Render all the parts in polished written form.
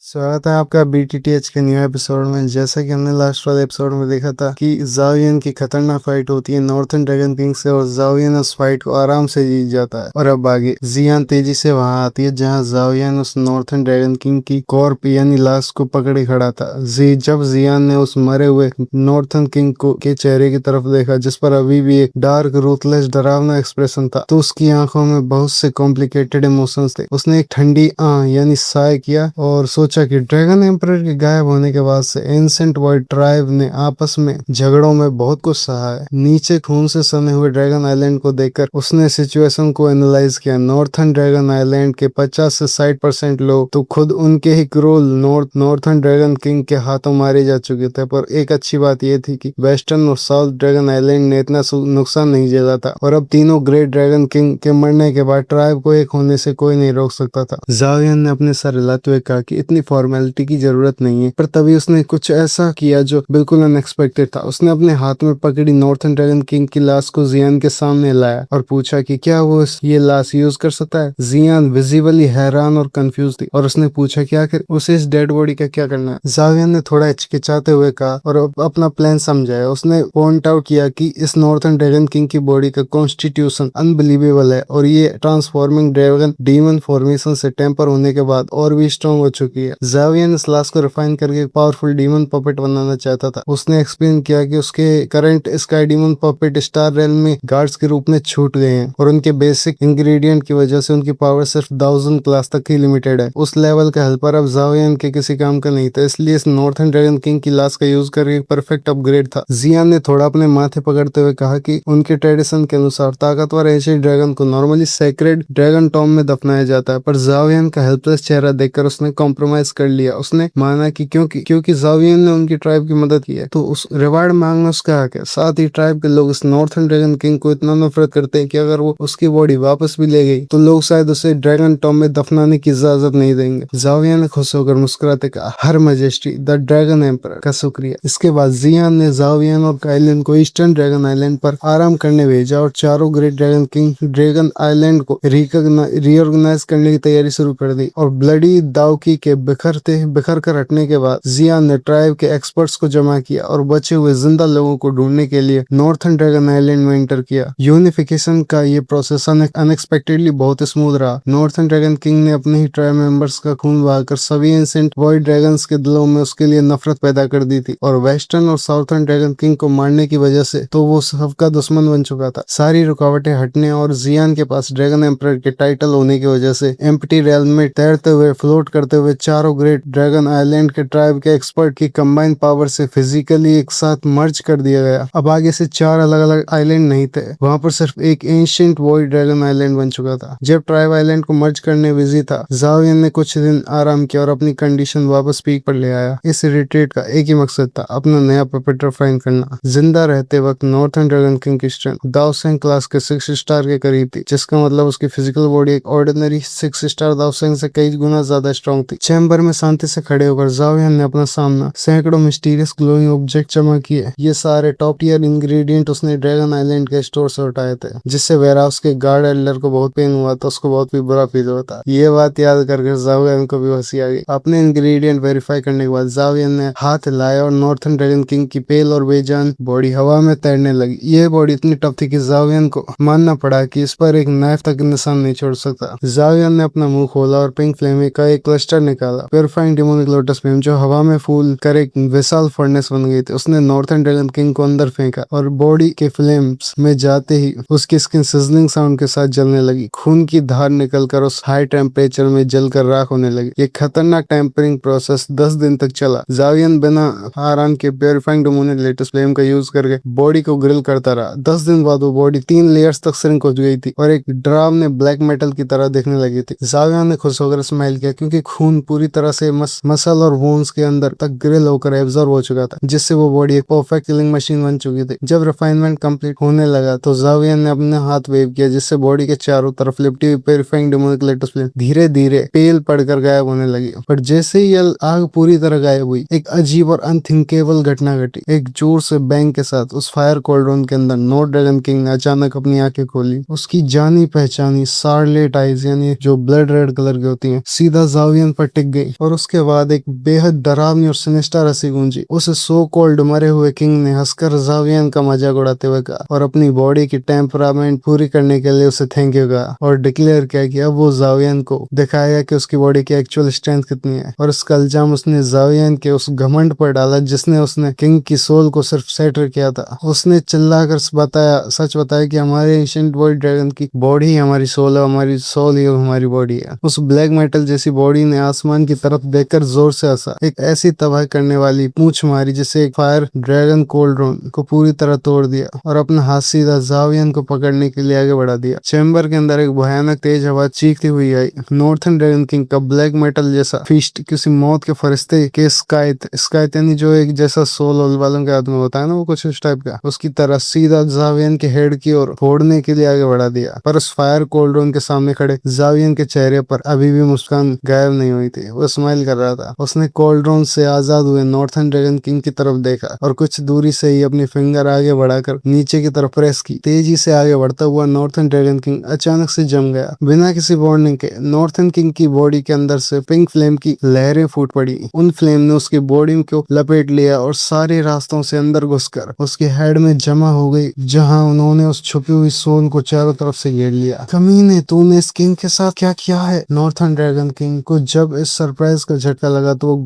स्वागत है आपका BTTH के न्यू एपिसोड में। जैसा कि हमने लास्ट वाले एपिसोड में देखा था कि ज़ावियन की खतरनाक फाइट होती है नॉर्थर्न ड्रैगन किंग से और ज़ावियन उस फाइट को आराम से जीत जाता है। और अब आगे जियान तेजी से वहां आती है जहां ज़ावियन उस नॉर्थर्न ड्रैगन किंग की कॉर्प यानी लाश को पकड़े खड़ा था। जब जियान ने उस मरे हुए नॉर्थर्न किंग को के चेहरे की तरफ देखा जिस पर अभी भी एक डार्क रूथलेस डरावना एक्सप्रेशन था, तो उसकी आंखों में बहुत से कॉम्प्लिकेटेड इमोशंस थे। उसने एक ठंडी यानी साय किया और सोचा कि ड्रैगन एम्परर के गायब होने के बाद से एंसेंट वर्ल्ड ट्राइब ने आपस में झगड़ों में बहुत कुछ सहा है। नीचे खून से सने हुए ड्रैगन आइलैंड को देखकर उसने सिचुएशन को एनालाइज किया। नॉर्थर्न ड्रैगन आइलैंड के 50 से 60% लोग तो खुद उनके ही क्रूल नॉर्थर्न ड्रैगन किंग के हाथों मारे जा चुके थे, पर एक अच्छी बात यह थी कि वेस्टर्न और साउथ ड्रैगन आइलैंड ने इतना नुकसान नहीं झेला था और अब तीनों ग्रेट ड्रैगन किंग के मरने के बाद ट्राइब को एक होने से कोई नहीं रोक सकता था। ज़ावियन ने अपने सर हिलाते हुए कहा कि इतनी फॉर्मेलिटी की जरूरत नहीं है, पर तभी उसने कुछ ऐसा किया जो बिल्कुल अनएक्सपेक्टेड था। उसने अपने हाथ में पकड़ी नॉर्थर्न ड्रैगन किंग की लाश को जियान के सामने लाया और पूछा कि क्या वो ये लाश यूज कर सकता है। जियान विजिबली हैरान और कंफ्यूज थी और उसने पूछा कि आखिर उसे इस डेड बॉडी का क्या करना है। ज़ावियन ने थोड़ा हिचकिचाते हुए कहा और अपना प्लान समझाया। उसने पॉइंट आउट किया कि इस नॉर्थर्न ड्रैगन किंग की बॉडी का कॉन्स्टिट्यूशन अनबिलीवेबल है और ये ट्रांसफॉर्मिंग ड्रैगन डीमन फॉर्मेशन से टेम्पर होने के बाद और भी स्ट्रॉन्ग हो चुकी है। ज़ावियन इस लाश को रिफाइन करके एक पावरफुल डीमन पपेट बनाना चाहता था। उसने एक्सप्लेन किया कि उसके current sky demon puppet star rail में गार्ड्स के रूप में छूट गए हैं और उनके बेसिक इंग्रेडिएंट की वजह से उनकी पावर सिर्फ 1000 क्लास तक ही लिमिटेड है। उस लेवल का हेल्पर अब ज़ावियन के किसी काम का नहीं था, इसलिए इस नॉर्थर्न ड्रैगन किंग की लाश का यूज करके परफेक्ट अपग्रेड था। जियान ने थोड़ा अपने माथे पकड़ते हुए कहा कि उनके ट्रेडिशन के अनुसार ताकतवर एशियन ड्रैगन को नॉर्मली सेक्रेड ड्रैगन टॉम में दफनाया जाता है, पर ज़ावियन का हेल्पलेस चेहरा देखकर उसने कॉम्प्रोमाइज कर लिया। उसने माना कि क्योंकि ज़ावियन ने उनकी ट्राइब की मदद की है तो उस रिवार्ड मांगना उसका हक है। साथ ही ट्राइब के लोग इस नॉर्थर्न ड्रैगन किंग को इतना नफरत करते हैं कि अगर वो उसकी बॉडी वापस भी ले गई तो लोग शायद उसे ड्रैगन टॉम में दफनाने की इजाजत नहीं देंगे। ज़ावियन ने खुश होकर मुस्कुराते कहा, हर मजेस्टी द ड्रैगन एम्परर का शुक्रिया। इसके बाद जियान ने ज़ावियन और काइलिन को ईस्टर्न ड्रैगन आइलैंड पर आराम करने भेजा और चारों great dragon king dragon island को रीऑर्गेनाइज करने की तैयारी शुरू कर दी। और ब्लडी दाउकी के बिखर कर हटने के बाद जियान ने ट्राइब के एक्सपर्ट्स को जमा किया और बचे हुए जिंदा लोगों को ढूंढने के लिए नॉर्थर्न ड्रैगन आइलैंड में एंटर किया। यूनिफिकेशन का ये प्रोसेस अनएक्सपेक्टेडली बहुत स्मूथ रहा। नॉर्थर्न ड्रैगन किंग ने अपने ही ट्राइब मेंबर्स का खून बहाकर सभी एंसेंट वॉइड ड्रैगन्स के दिलों में उसके लिए नफरत पैदा कर दी थी और वेस्टर्न और साउथर्न ड्रैगन किंग को मारने की वजह से तो वो सबका दुश्मन बन चुका था। सारी रुकावटें हटने और जियान के पास ड्रैगन एम्परर के टाइटल होने की वजह से एम्प्टी रेल्म में तैरते हुए फ्लोट करते हुए चारों ग्रेट ड्रैगन आइलैंड के ट्राइब के एक्सपर्ट की कंबाइंड पावर से फिजिकली एक साथ मर्ज कर दिया गया। अब आगे से 4 अलग अलग आइलैंड नहीं थे, वहां पर सिर्फ एक एंशिएंट वॉइड ड्रैगन आइलैंड बन चुका था। जब ट्राइब आइलैंड को मर्ज करने बिजी था, ज़ावियन ने कुछ दिन आराम किया और अपनी कंडीशन वापस पीक पर ले आया। इस रिट्रीट का एक ही मकसद था, अपना नया पपेट रिफाइन करना। जिंदा रहते वक्त नॉर्थर्न ड्रैगन किंग की स्ट्रेंथ दाओसेंग क्लास के 6 स्टार के करीब थी, जिसका मतलब उसकी फिजिकल बॉडी एक ऑर्डिनरी 6 स्टार दाओसेंग से कई गुना ज्यादा स्ट्रॉन्ग थी। चैम्बर में शांति से खड़े होकर ज़ावियन ने अपना सामना सैकड़ों मिस्टीरियस ग्लोइंग ऑब्जेक्ट जमा किए। ये सारे टॉप टियर इंग्रेडिएंट उसने ड्रैगन आइलैंड के स्टोर से उठाए थे, जिससे वेयरहाउस के गार्ड एल्डर को बहुत पेन हुआ था, उसको बहुत भी बुरा फील हुआ था। ये बात याद करके ज़ावियन को भी हंसी आ गई। अपने इंग्रेडिएंट वेरीफाई करने के बाद ज़ावियन ने हाथ हिलाया और नॉर्थर्न ड्रैगन किंग की पेल और बेजान बॉडी हवा में तैरने लगी। ये बॉडी इतनी टफ थी कि ज़ावियन को मानना पड़ा कि इस पर एक नाइफ तक निशान नहीं छोड़ सकता। ज़ावियन ने अपना मुंह खोला और पिंक फ्लेम का एक क्लस्टर निकाला। प्यूरिफाइंग डेमोनिक लोटस फ्लेम जो हवा में फूल कर एक विशाल फर्नेस बन गई थी। उसने नॉर्थर्न ड्रैगन किंग को अंदर फेंका और बॉडी के फ्लेम्स में जाते ही उसकी स्किन सिजलिंग साउंड के साथ जलने लगी। खून की धार निकलकर उस हाई टेम्परेचर में जलकर राख होने लगी। ये खतरनाक टेम्परिंग प्रोसेस 10 दिन तक चला। ज़ावियन बिना आराम के प्यूरिफाइंग डेमोनिक लोटस फ्लेम का यूज करके बॉडी को ग्रिल करता रहा। 10 दिन बाद वो बॉडी 3 लेयर्स तक श्रिंक हो गई थी और एक डरावने ब्लैक मेटल की तरह दिखने लगी थी। ज़ावियन ने खुश होकर स्माइल किया क्योंकि खून पूरी तरह से मसल और बोन्स के अंदर तक ग्रिल होकर एब्जॉर्ब हो चुका था, जिससे वो बॉडी एक परफेक्ट किलिंग मशीन बन चुकी थी। जब रिफाइनमेंट कंप्लीट होने लगा तो ज़ावियन ने अपने हाथ वेव किया, जिससे बॉडी के चारों तरफ लिपटी हुई प्यूरिफाइंग डेमोनिक लोटस फ्लेम धीरे धीरे पेल पड़कर गायब होने लगी। पर जैसे ही आग पूरी तरह गायब हुई, एक अजीब और अनथिंकेबल घटना घटी। एक जोर से बैंग के साथ उस फायर कोल्ड्रोन के अंदर नॉर्थ ड्रैगन किंग ने अचानक अपनी आंखें खोली। उसकी जानी पहचानी शार्लेट आइज यानी जो ब्लड रेड कलर की होती हैं, सीधा ज़ावियन पर टिक गई और उसके बाद एक बेहद डरावनी और सिनिस्टर हंसी गूंजी। उस सो कॉल्ड मरे हुए किंग ने हंसकर जावियन का मजाक उड़ाते हुए कहा और अपनी बॉडी की टेम्परामेंट पूरी करने के लिए उसे थैंक यू कहा और डिक्लेयर किया कि अब वो जावियन को दिखाएगा कि उसकी बॉडी की एक्चुअल स्ट्रेंथ कितनी है। और इसका इल्जाम उसने जावियन के उस घमंड पर डाला जिसने उसने किंग की सोल को सिर्फ सेटर किया था। उसने चिल्लाकर सच बताया कि हमारे एंशिएंट वर्ल्ड ड्रैगन की बॉडी ही हमारी सोल है, हमारी सोल ही हमारी बॉडी है। उस ब्लैक मेटल जैसी बॉडी ने आसमान की तरफ देखकर जोर से हंसा, एक ऐसी तबाह करने वाली पूंछ मारी जिसे एक फायर ड्रैगन कोल्ड्रोन को पूरी तरह तोड़ दिया और अपना हाथ सीधा जावियन को पकड़ने के लिए आगे बढ़ा दिया। चैम्बर के अंदर एक भयानक तेज हवा चीखती हुई आई। नॉर्थन ड्रैगन किंग का ब्लैक मेटल जैसा फीस्ट किसी मौत के फरिश्ते के स्काइथ यानी जो एक जैसा सोल वालों के हाथ में होता है ना, वो कुछ उस टाइप का, उसकी तरह सीधा जावियन के हेड की ओर फोड़ने के लिए आगे बढ़ा दिया। पर उस फायर कोल्ड्रोन के सामने खड़े जावियन के चेहरे पर अभी भी मुस्कान गायब नहीं हुई थी। वो स्माइल कर रहा था। उसने कोल्ड्रोन से आजाद हुए नॉर्थन ड्रैगन किंग की तरफ देखा और कुछ दूरी से ही अपनी फिंगर आगे बढ़ाकर नीचे की तरफ प्रेस की। तेजी से आगे बढ़ता हुआ नॉर्थन ड्रैगन किंग अचानक से जम गया। बिना किसी वार्निंग के नॉर्थन किंग की बॉडी के अंदर से पिंक फ्लेम की लहरें फूट पड़ी। उन फ्लेम ने उसकी बॉडी को लपेट लिया और सारे रास्तों से अंदर घुसकर उसके हेड में जमा हो गई, जहां उन्होंने उस छुपी हुई सोल को चारों तरफ से घेर लिया। कमीने, तूने इस किंग के साथ क्या किया है? नॉर्थन ड्रैगन किंग को जब इस सरप्राइज का झटका लगा तो वो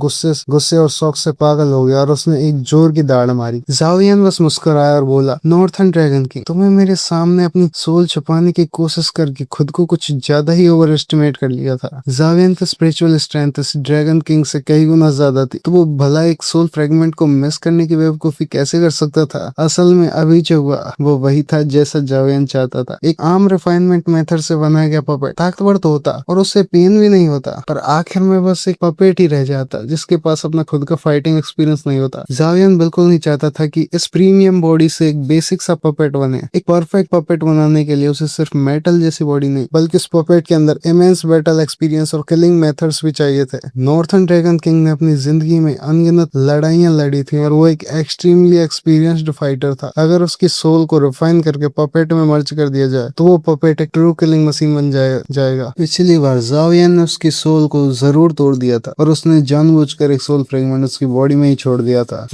गुस्से और शौक से पागल हो गया और उसने एक जोर की दाड़ मारी। जावियन बस मुस्कुराया और बोला, नॉर्थन ड्रैगन किंग, तुम्हें मेरे सामने अपनी सोल छुपाने की कोशिश करके खुद को कुछ ज्यादा ही ओवर एस्टिमेट कर लिया था। जावियन का स्पिरिचुअल स्ट्रेंथ इस ड्रैगन किंग से कई गुना ज्यादा थी, तो वो भला एक सोल फ्रेगमेंट को मिस करने की बेवकूफी कैसे कर सकता था? असल में अभी जो हुआ वो वही था जैसा जावियन चाहता था। एक आम रिफाइनमेंट मेथड से बनाया गया पपेट ताकतवर तो होता और उससे पेन भी नहीं होता, पर आखिर में बस एक पपेट ही रह जाता जिसके पास अपना खुद का फाइटिंग एक्सपीरियंस नहीं होता। जावियन बिल्कुल नहीं चाहता था कि इस प्रीमियम बॉडी से एक बेसिक सा पपेट बने। एक परफेक्ट पपेट बनाने के लिए उसे सिर्फ मेटल जैसी बॉडी नहीं, बल्कि उस पपेट के अंदर इमेंस बैटल एक्सपीरियंस और किलिंग मेथड्स भी चाहिए थे। नॉर्थन ड्रैगन किंग ने अपनी जिंदगी में अनगिनत लड़ाइयां लड़ी थी और वो एक एक्सट्रीमली एक्सपीरियंस्ड फाइटर था। अगर उसकी सोल को रिफाइन करके पपेट में मर्ज कर दिया जाए तो वो पपेट एक ट्रू किलिंग मशीन बन जाएगा। पिछली बार जावियन ने उसकी सोल को जरूर तोड़ दिया था और उसने जानबूझकर एक सोल फ्रेगमेंट उसकी बॉडी में ही छोड़ दिया था।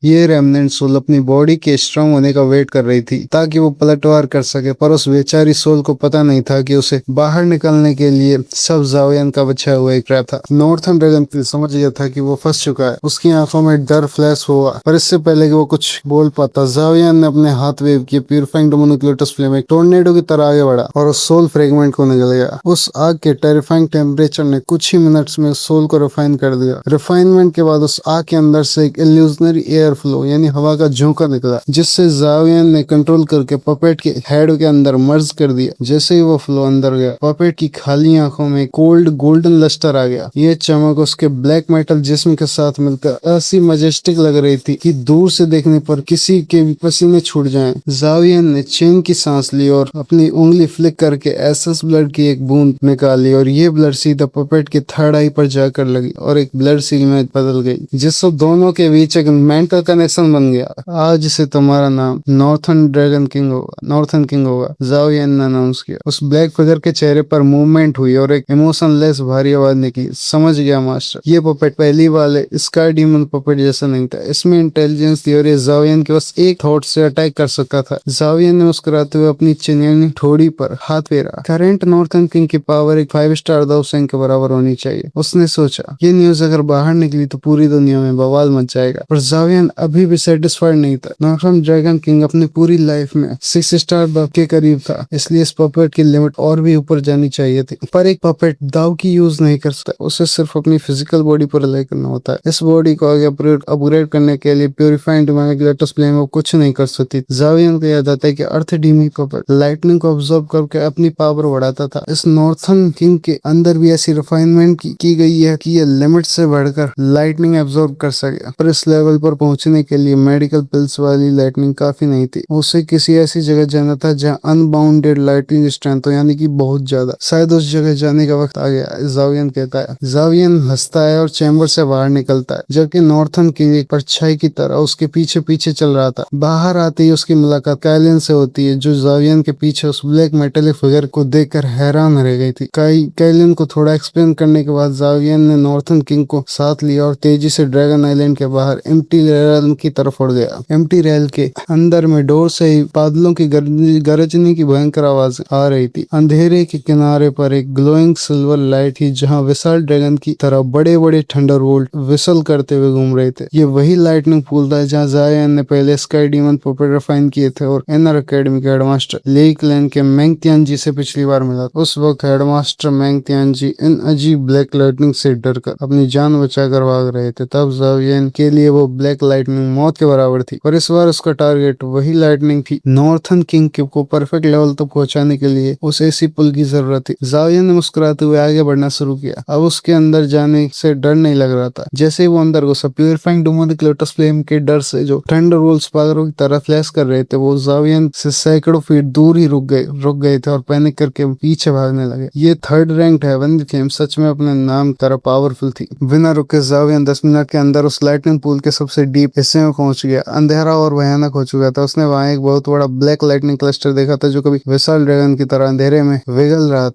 ये रेमनेंट सोल अपनी बॉडी के स्ट्रांग होने का वेट कर रही थी ताकि वो पलटवार कर सके, पर उस बेचारी सोल को पता नहीं था कि उसे बाहर निकलने के लिए सब जावियन का बचा हुआ एक ट्रैप था। नॉर्थन ड्रैगन समझ गया था कि वो फंस चुका है। उसकी आंखों में डर फ्लैश हुआ, पर इससे पहले कि वो कुछ बोल पाता, जावियन ने अपने हाथ वेव किए। प्यूरिफाइंग डोमोनिक्लेटस फ्लेम एक टोर्नेडो की तरह आगे बढ़ा और उस सोल फ्रेगमेंट को निकल गया। उस आग के टेरिफाइंग टेम्परेचर ने कुछ ही मिनट्स में सोल को रिफाइन कर दिया। रिफाइनमेंट के बाद उस आग के अंदर से एक इल्यूजनरी एयर फ्लो यानी हवा का झोंका निकला, जिससे जावियन ने कंट्रोल करके पपेट के हेड के अंदर मर्ज कर दिया। जैसे ही वो फ्लो अंदर गया, पपेट की खाली आंखों में कोल्ड गोल्डन लस्टर आ गया। ये चमक उसके ब्लैक मेटल जिस्म के साथ मिलकर ऐसी मजेस्टिक लग रही थी कि दूर से देखने पर किसी के भी पसीने छूट जाएं। जावियन ने चैन की सांस ली और अपनी उंगली फ्लिक करके एसेस ब्लड की एक बूंद निकाली और ये ब्लड सीधा पपेट के थर्ड आई पर जाकर लगी और एक ब्लड सील में बदल गई, जिससे दोनों के बीच एक मेंटल कनेक्शन बन गया। आज से तुम्हारा नाम नॉर्थन ड्रैगन किंग होगा, नॉर्थन किंग होगा, जावियन ने अनाउंस किया। उस ब्लैक फिगर के चेहरे पर मूवमेंट हुई और एक इमोशनलेस भारी आवाज निकली, समझ गया मास्टर, ये पपेट पहली वाले स्काई डीमन पपेट जैसा नहीं था। इसमें इंटेलिजेंस थी और ये जावियन के बस एक थॉट से अटैक कर सकता था। जावियन ने मुस्कुराते हुए अपनी चिन्यानी ठोड़ी पर हाथ फेरा। करेंट नॉर्थन किंग की पावर एक 5 स्टार दाव सिंह के बराबर होनी चाहिए। उसने सोचा, ये न्यूज अगर बाहर निकली तो पूरी दुनिया में बवाल मच जाएगा। पर जावियन अभी भी सेटिस्फाइड नहीं था। नॉर्थन ड्रैगन किंग अपनी पूरी लाइफ में 6 स्टार दाव के करीब था, इसलिए इस पपेट की लिमिट और भी ऊपर जानी चाहिए थी। पर एक पपेट दाव की यूज नहीं कर सकता, उसे सिर्फ अपनी फिजिकल बॉडी पर रिलाई करना होता है। इस बॉडी को आगे अपग्रेड करने के लिए प्यूरिफाइंग डोमोनिक्लेटस फ्लेम वो कुछ नहीं कर सकती। जावियन को याद आता है कि अर्थ डीमी पपेट लाइटनिंग को ऑब्जॉर्व करके अपनी पावर बढ़ाता था। इस नॉर्थन किंग के अंदर भी ऐसी रिफाइनमेंट की गई है कि ये लिमिट से बढ़कर लाइटनिंग एब्जॉर्ब कर सके, पर इस लेवल पर पहुंचने के लिए मेडिकल पिल्स वाली लाइटनिंग काफी नहीं थी। उसे किसी ऐसी जगह जाना था जहां अनबाउंडेड लाइटनिंग स्ट्रेंथ हो, यानी कि बहुत ज्यादा। शायद उस जगह जाने का वक्त आ गया, जावियन कहता है। जावियन हंसता है और चैम्बर से बाहर निकलता है, जबकि नॉर्थन किंग एक परछाई की तरह उसके पीछे पीछे चल रहा था। बाहर आते ही उसकी मुलाकात काइलिन से होती है, जो जावियन के पीछे उस ब्लैक मेटेलिक फिगर को देखकर हैरान रह गई थी। काइलिन को थोड़ा एक्सप्लेन करने के बाद जावियन ने नॉर्थन किंग को साथ लिया और तेजी से ड्रैगन आइलैंड के बाहर एम्प्टी रेल की तरफ उड़ गया। एम्प्टी रेल के अंदर में डोर से ही बादलों की गरजने की भयंकर आवाज आ रही थी। अंधेरे के किनारे पर एक ग्लोइंग सिल्वर लाइट थी जहाँ विशाल ड्रैगन की तरह बड़े बड़े थंडरबोल्ट विसल करते हुए घूम रहे थे। ये वही लाइटनिंग पूल था जहाँ जायन ने पहले स्काई डीमन पुपेट रिफाइन किए थे और इनर एकेडमी के हेडमास्टर लेक लैंड के मैंग तियानजी से पिछली बार मिला। उस वक्त हेडमास्टर मैंग तियानजी इन अजीब ब्लैक लाइटनिंग से डरकर अपनी जान बचाकर भाग रहे थे। तब जावियन के लिए वो ब्लैक लाइटनिंग मौत के बराबर थी, और इस बार उसका टारगेट वही लाइटनिंग थी। नॉर्थन किंग को परफेक्ट लेवल तक पहुंचाने के लिए उसे ऐसी पुल की जरूरत थी। जावियन ने मुस्कुराते हुए आगे बढ़ना शुरू किया। अब उसके अंदर जाने से डर नहीं लग रहा था। जैसे ही वो अंदर घुसा, प्यूरिफाइंग डेमोनिक लोटस फ्लेम के डर से जो थंडरबोल्ट्स पागलों की तरह फ्लैश कर रहे थे, वो जावियन से सैकड़ों फीट दूर ही रुक गए थे और पैनिक करके पीछे भागने लगे। ये थर्ड रैंक हेवनली फ्लेम सच में अपने नाम तरह पावरफुल थी। बिना रुके जावियन 10 मिनट के अंदर उस लाइटनिंग पूल के सबसे डीप हिस्से में पहुंच गया। अंधेरा और भयानक हो चुका था। उसने वहां एक बहुत बड़ा ब्लैक लाइटनिंग क्लस्टर देखा था जो कभी विशाल ड्रैगन की तरह अंधेरे में विगल रहा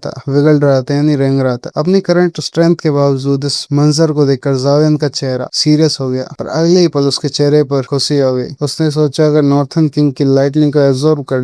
था यानी रेंग रहा था। अपनी करंट स्ट्रेंथ के बावजूद इस मंजर को देखकर जावियन का चेहरा सीरियस हो गया, और अगले ही पल उसके चेहरे पर खुशी आ गई। उसने सोचा अगर नॉर्थन किंग की लाइटनिंग को एब्जॉर्ब कर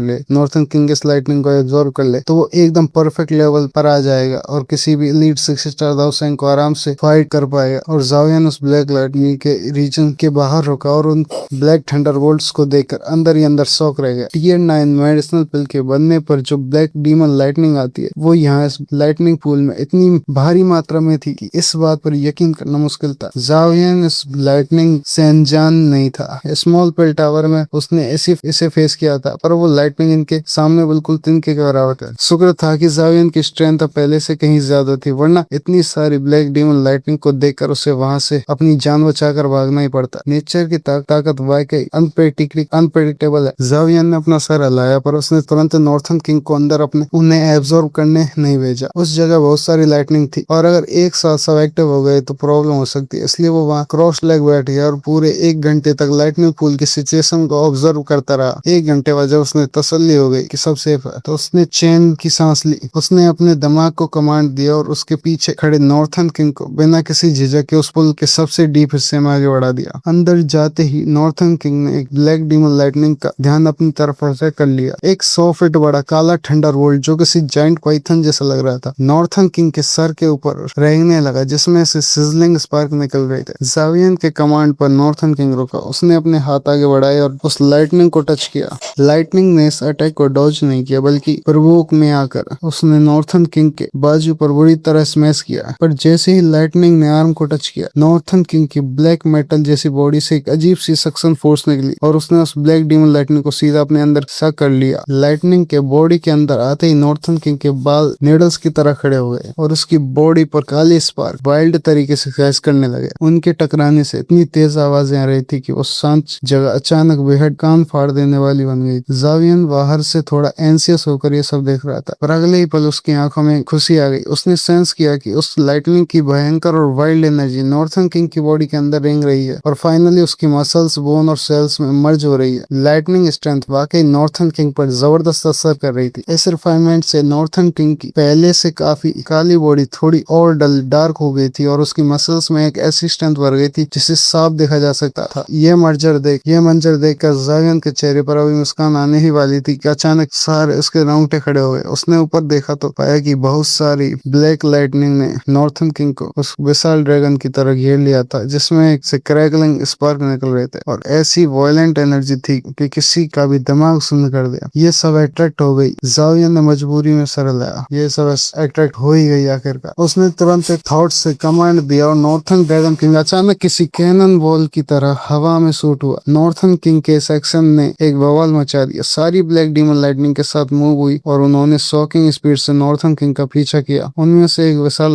ले तो वो एकदम परफेक्ट लेवल पर आ जाएगा और किसी भी एलीट 6 स्टार दाउसेंग को आराम से फाइट कर पाएगा। और जावियन उस ब्लैक लाइटनिंग के रीजन के बाहर रुका और उन ब्लैक थंडरबोल्ट्स को देखकर अंदर ही अंदर शॉक रह गया। टियर 9 मेडिसिनल पिल के बनने पर जो ब्लैक डीमन लाइटनिंग आती है, वो यहाँ इस लाइटनिंग पूल में इतनी भारी मात्रा में थी कि इस बात पर यकीन करना मुश्किल था। जावियन इस लाइटनिंग से अनजान नहीं था। स्मॉल पिल टावर में उसने इसे फेस किया था, पर वो लाइटनिंग इनके सामने बिल्कुल तिनके के बराबर था। शुक्र था कि जावियन की स्ट्रेंथ अब पहले से कहीं ज्यादा थी, वरना इतनी सारी ब्लैक डीमन लाइटनिंग को देखकर उसे वहां से अपनी जान बचाकर भागना ही पड़ता। नेचर की ताकत वाकई अनप्रेडिक्टेबल है। जावियन ने अपना सर हिलाया, पर उसने तुरंत नॉर्थन किंग को अंदर उन्हें एब्जॉर्ब करने नहीं भेजा। उस जगह बहुत सारी लाइटनिंग थी और अगर एक साथ सब एक्टिव हो गए तो प्रॉब्लम हो सकती है। इसलिए वो वहाँ क्रॉस लेग बैठ गया और पूरे 1 घंटे तक लाइटनिंग पूल की सिचुएशन को ऑब्जर्व करता रहा। 1 घंटे बाद जब उसने तसल्ली हो गई कि सब सेफ है, तो उसने चैन की सांस ली। उसने अपने दिमाग को कमांड दिया और उसके पीछे खड़े नॉर्थन किंग को बिना किसी झिझक के उस पुल के सबसे डीप हिस्से में आगे बढ़ा दिया। अंदर जाते ही नॉर्थन किंग ने एक ब्लैक डीमन लाइटनिंग का ध्यान अपनी तरफ कर लिया। एक 100 फीट बड़ा काला थंडरबोल्ट जो किसी जायंट पाइथन जैसा लग रहा था, नॉर्थन किंग के सर के ऊपर रेंगने लगा, जिसमें से सिजलिंग स्पार्क निकल रहे थे। जावियन के कमांड पर नॉर्थन किंग रुका। उसने अपने हाथ आगे बढ़ाए और उस लाइटनिंग को टच किया। लाइटनिंग ने इस अटैक को डॉज नहीं किया, बल्कि प्रवोक में आकर उसने नॉर्थन किंग के बाजू पर बुरी तरह स्मैश किया। पर जैसे ही लाइटनिंग ने आर्म को टच किया, नॉर्थन किंग की ब्लैक मेटल जैसी बॉडी से एक अजीब सी सक्शन फोर्स निकली और उसने उस ब्लैक डीमन लाइटनिंग को सीधा अपने अंदर सक कर लिया। लाइटनिंग के बॉडी के अंदर आते ही नॉर्थन किंग के बाल नीडल्स की तरह खड़े हो गए और उसकी बॉडी पर काले स्पार्क वाइल्ड तरीके से फ्लैश करने लगे। उनके टकराने से इतनी तेज आवाजें आ रही थी कि वो शांत जगह अचानक बेहद कान फाड़ देने वाली बन गई। जावियन बाहर से थोड़ा एंसियस होकर ये सब देख रहा था, पर अगले ही पल उसकी आंखों में खुशी आ गई। उसने सेंस किया कि उस लाइटनिंग की भयंकर और वाइल्ड एनर्जी नॉर्थन किंग की बॉडी के अंदर रेंग रही है और फाइनली उसकी मसल्स, बोन और सेल्स में मर्ज हो रही है। लाइटनिंग स्ट्रेंथ वाकई नॉर्थन किंग पर जबरदस्त असर कर रही थी। इस रिफाइनमेंट से नॉर्थन किंग की पहले से काफी काली बॉडी थोड़ी और डार्क हो गई थी और उसकी मसल्स में एक ऐसी स्ट्रेंथ भर गई थी जिसे साफ देखा जा सकता था। यह मंजर देखकर जावियन के चेहरे पर अभी मुस्कान आने ही वाली थी कि अचानक सारे उसके रोंगटे खड़े हो गए। उसने ऊपर देखा तो पाया कि बहुत सारी ब्लैक लाइटनिंग ने नॉर्थन किंग को उस विशाल ड्रैगन की तरह घेर लिया था, जिसमें एक से क्रैकलिंग स्पार्क निकल रहे थे और ऐसी वायलेंट एनर्जी थी कि किसी का भी दिमाग सुन्न कर दिया। ये सब अट्रैक्ट हो गई। जावियन ने मजबूरी में सर हिलाया। ये सब अट्रैक्ट हो ही गई आखिरकार। उसने तुरंत एक थॉट से कमांड दिया और नॉर्थन ड्रैगन किंग अचानक किसी कैनन बॉल की तरह हवा में शूट हुआ। नॉर्थन किंग के सेक्शन ने एक बवाल मचा दिया। सारी ब्लैक डीमन लाइटनिंग के साथ मूव हुई और उन्होंने शॉकिंग स्पीड से नॉर्थन किंग का पीछा किया। उनमें से एक विशाल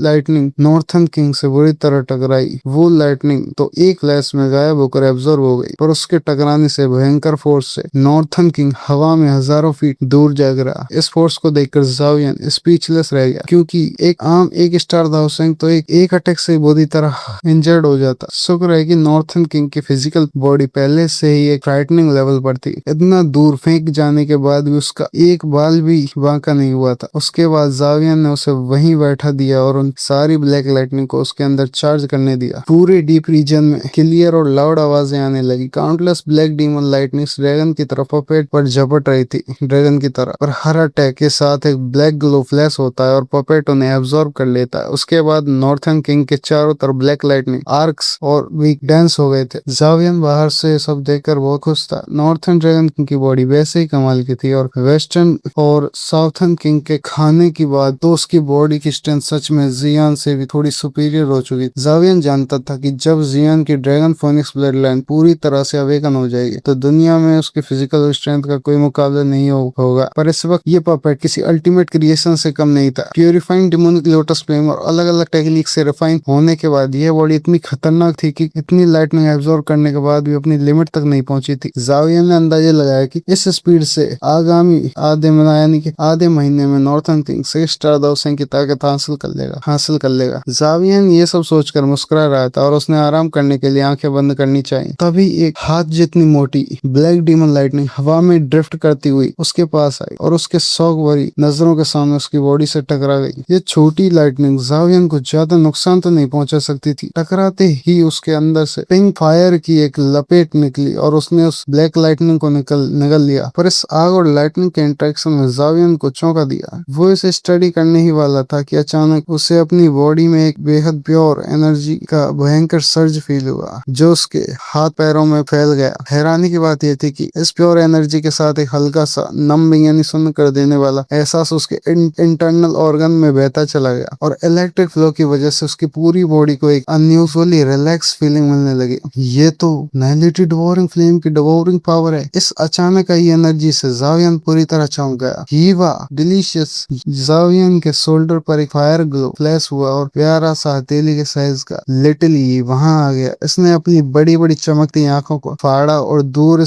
लाइटनिंग नॉर्थन किंग से बुरी तरह टकराई। वो लाइटनिंग तो एक फ्लैश में गायब होकर एब्जॉर्ब हो गई, पर उसके टकराने से भयंकर फोर्स से नॉर्थन किंग हवा में हजारों फीट दूर जा गिरा। इस फोर्स को देखकर जावियन स्पीचलेस रह गया, क्योंकि एक आम 1 स्टार दाउसेंग तो एक अटैक से बुरी तरह इंजर्ड हो जाता। शुक्र है कि नॉर्थन किंग की फिजिकल बॉडी पहले से ही एक फ्राइटनिंग लेवल पर थी। इतना दूर फेंक जाने के बाद भी उसका एक बाल भी बांका नहीं हुआ था। उसके बाद जावियन ने उसे वहीं बैठा दिया किया और उन सारी ब्लैक लाइटनिंग को उसके अंदर चार्ज करने दिया। पूरे डीप रीजन में क्लियर और लाउड आवाजें आने लगी। Countless black demon lightnings dragon की तरफ पपेट पर झपट रही थी ड्रैगन की तरह, और हर अटैक के साथ एक ब्लैक ग्लो फ्लैश होता है और पपेट उन्हें एब्जॉर्ब कर लेता है। उसके बाद नॉर्थन किंग के चारों तरफ ब्लैक लाइटनिंग आर्क्स और वीक डांस हो गए थे। जावियन बाहर से सब देखकर बहुत खुश था। नॉर्थन ड्रैगन किंग की बॉडी वैसे ही कमाल की थी और वेस्टर्न और साउथर्न किंग के खाने की बात तो उसकी बॉडी की स्ट्रेंथ सच में जियान से भी थोड़ी सुपीरियर हो चुकी। जावियन जानता था कि जब जियान की ड्रैगन फोनिक्स ब्लड लाइन पूरी तरह से अवेकन हो जाएगी तो दुनिया में उसकी फिजिकल स्ट्रेंथ का कोई मुकाबला नहीं होगा। पर इस वक्त ये पपेट किसी अल्टीमेट क्रिएशन से कम नहीं था। प्यूरिफाइंग डिमोनिक लोटस फ्लेम और अलग अलग टेक्निक से रिफाइन होने के बाद यह बॉडी इतनी खतरनाक थी कि इतनी लाइटनिंग एब्जॉर्ब करने के बाद भी अपनी लिमिट तक नहीं पहुंची थी। जावियन ने अंदाजा लगाया कि इस स्पीड से आगामी आधे महीने में नॉर्थन किंग 6 स्टार दौसिंग की ताकत हासिल कर लेगा। जावियन ये सब सोचकर मुस्कुरा रहा था और उसने आराम करने के लिए आंखें बंद करनी चाहिए। तभी एक हाथ जितनी मोटी ब्लैक डीमन लाइटनिंग हवा में ड्रिफ्ट करती हुई उसके पास आई और उसके शौक भरी नजरों के सामने उसकी बॉडी से टकरा गई। ये छोटी लाइटनिंग जावियन को ज्यादा नुकसान तो नहीं पहुंचा सकती थी। टकराते ही उसके अंदर से पिंक फायर की एक लपेट निकली और उसने उस ब्लैक लाइटनिंग को निगल लिया। पर इस आग और लाइटनिंग के इंटरेक्शन में जावियन को चौंका दिया। वो इसे स्टडी करने ही वाला था कि अचानक उसे अपनी बॉडी में एक बेहद प्योर एनर्जी का भयंकर सर्ज फील हुआ जो उसके हाथ पैरों में फैल गया। हैरानी की बात यह थी कि इस प्योर एनर्जी के साथ एक हल्का सा नंबिंग यानी सुन्न कर देने वाला एहसास उसके इंटरनल ऑर्गन में बहता चला गया और इलेक्ट्रिक फ्लो की वजह से उसकी पूरी बॉडी को एक अनयूजुअली रिलैक्स फीलिंग मिलने लगी। ये तो नाइलिटी डिवोरिंग फ्लेम की डिवोरिंग पावर है। इस अचानक आई एनर्जी से जावियन पूरी तरह चौंक गया। ही वाह डिलीशियस। जावियन के शोल्डर पर एक फायर ग्लो फ्लैश हुआ और प्यारा सा हथेली के साइज का लिटिल वहां आ गया। इसने अपनी बड़ी बड़ी चमकती आंखों को फाड़ा और दूर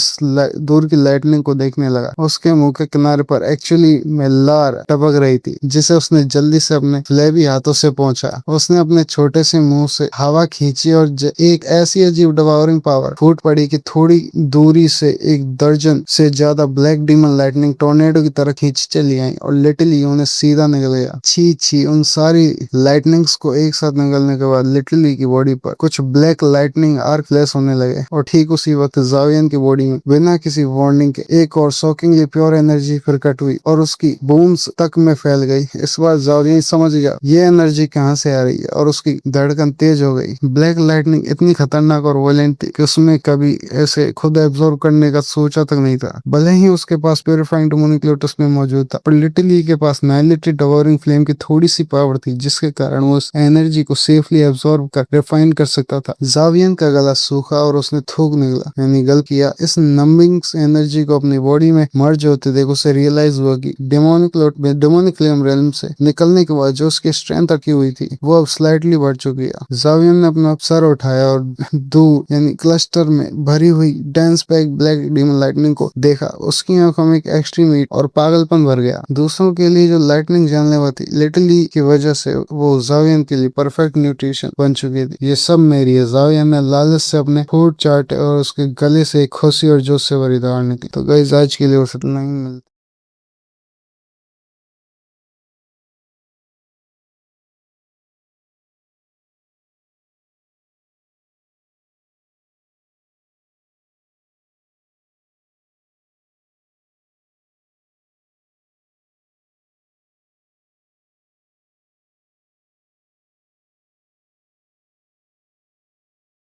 की लाइटनिंग को देखने लगा। उसके मुंह के किनारे पर एक्चुअली में लार टपक रही थी जिसे उसने जल्दी से अपने फ्लैबी हाथों से पहुंचा। उसने अपने छोटे से मुंह से हवा खींची और एक ऐसी अजीब डिवोरिंग पावर फूट पड़ी कि थोड़ी दूरी से एक दर्जन से ज्यादा ब्लैक डीमन लाइटनिंग टोर्नेडो की तरह खींच चली आई और लिटिली उन्हें सीधा निकल गया। छी उन सारी लाइटनिंग्स को एक साथ निकलने के बाद लिटिली की बॉडी पर कुछ ब्लैक लाइटनिंग आर्क फ्लैश होने लगे और ठीक उसी वक्त जावियन की बॉडी में बिना किसी वार्निंग के एक और शॉकिंगली प्योर एनर्जी फिर कट हुई और उसकी बूम्स तक में फैल गई। इस बार जावियन समझ गया ये एनर्जी कहाँ से आ रही है और उसकी धड़कन तेज हो गई। ब्लैक लाइटनिंग इतनी खतरनाक और वोलेंट थी कि उसमें कभी ऐसे खुद एब्जॉर्ब करने का सोचा तक नहीं था। भले ही उसके पास प्यूरिफाइंग डिमोनिक लोटस में मौजूद था पर लिटिली के पास नाइलिटी डिवोरिंग फ्लेम की थोड़ी सी पावर थी जिसके कारण वो उस एनर्जी को सेफली एब्जॉर्ब कर रिफाइन कर सकता था। जावियन का गला सूखा और उसने थूक निकला यानी गल किया। इस नंबिंग एनर्जी को अपनी बॉडी में मर्ज होते देख उसे रियलाइज हुआ कि डिमोनिक फ्लेम रेल्म से निकलने के बाद जो उसकी स्ट्रेंथ रखी हुई थी वो अब स्लाइटली बढ़ चुकी है। जावियन ने अपना सर उठाया और दूर यानी क्लस्टर में भरी हुई dense pack black demon lightning को देखा। उसकी आंखों में एक एक्सट्रीम हीट और पागलपन भर गया। दूसरों के लिए जो लाइटनिंग जानलेवा थी लिटिली की वजह से वो जावियन के लिए परफेक्ट न्यूट्रिशन बन चुकी थी। ये सब मेरी है। जावियन ने लालच से अपने फूड चाटे और उसके गले से एक खुशी और जोश से भरी दहाड़ निकली। तो गाइस आज के लिए बस इतना ही। मिलते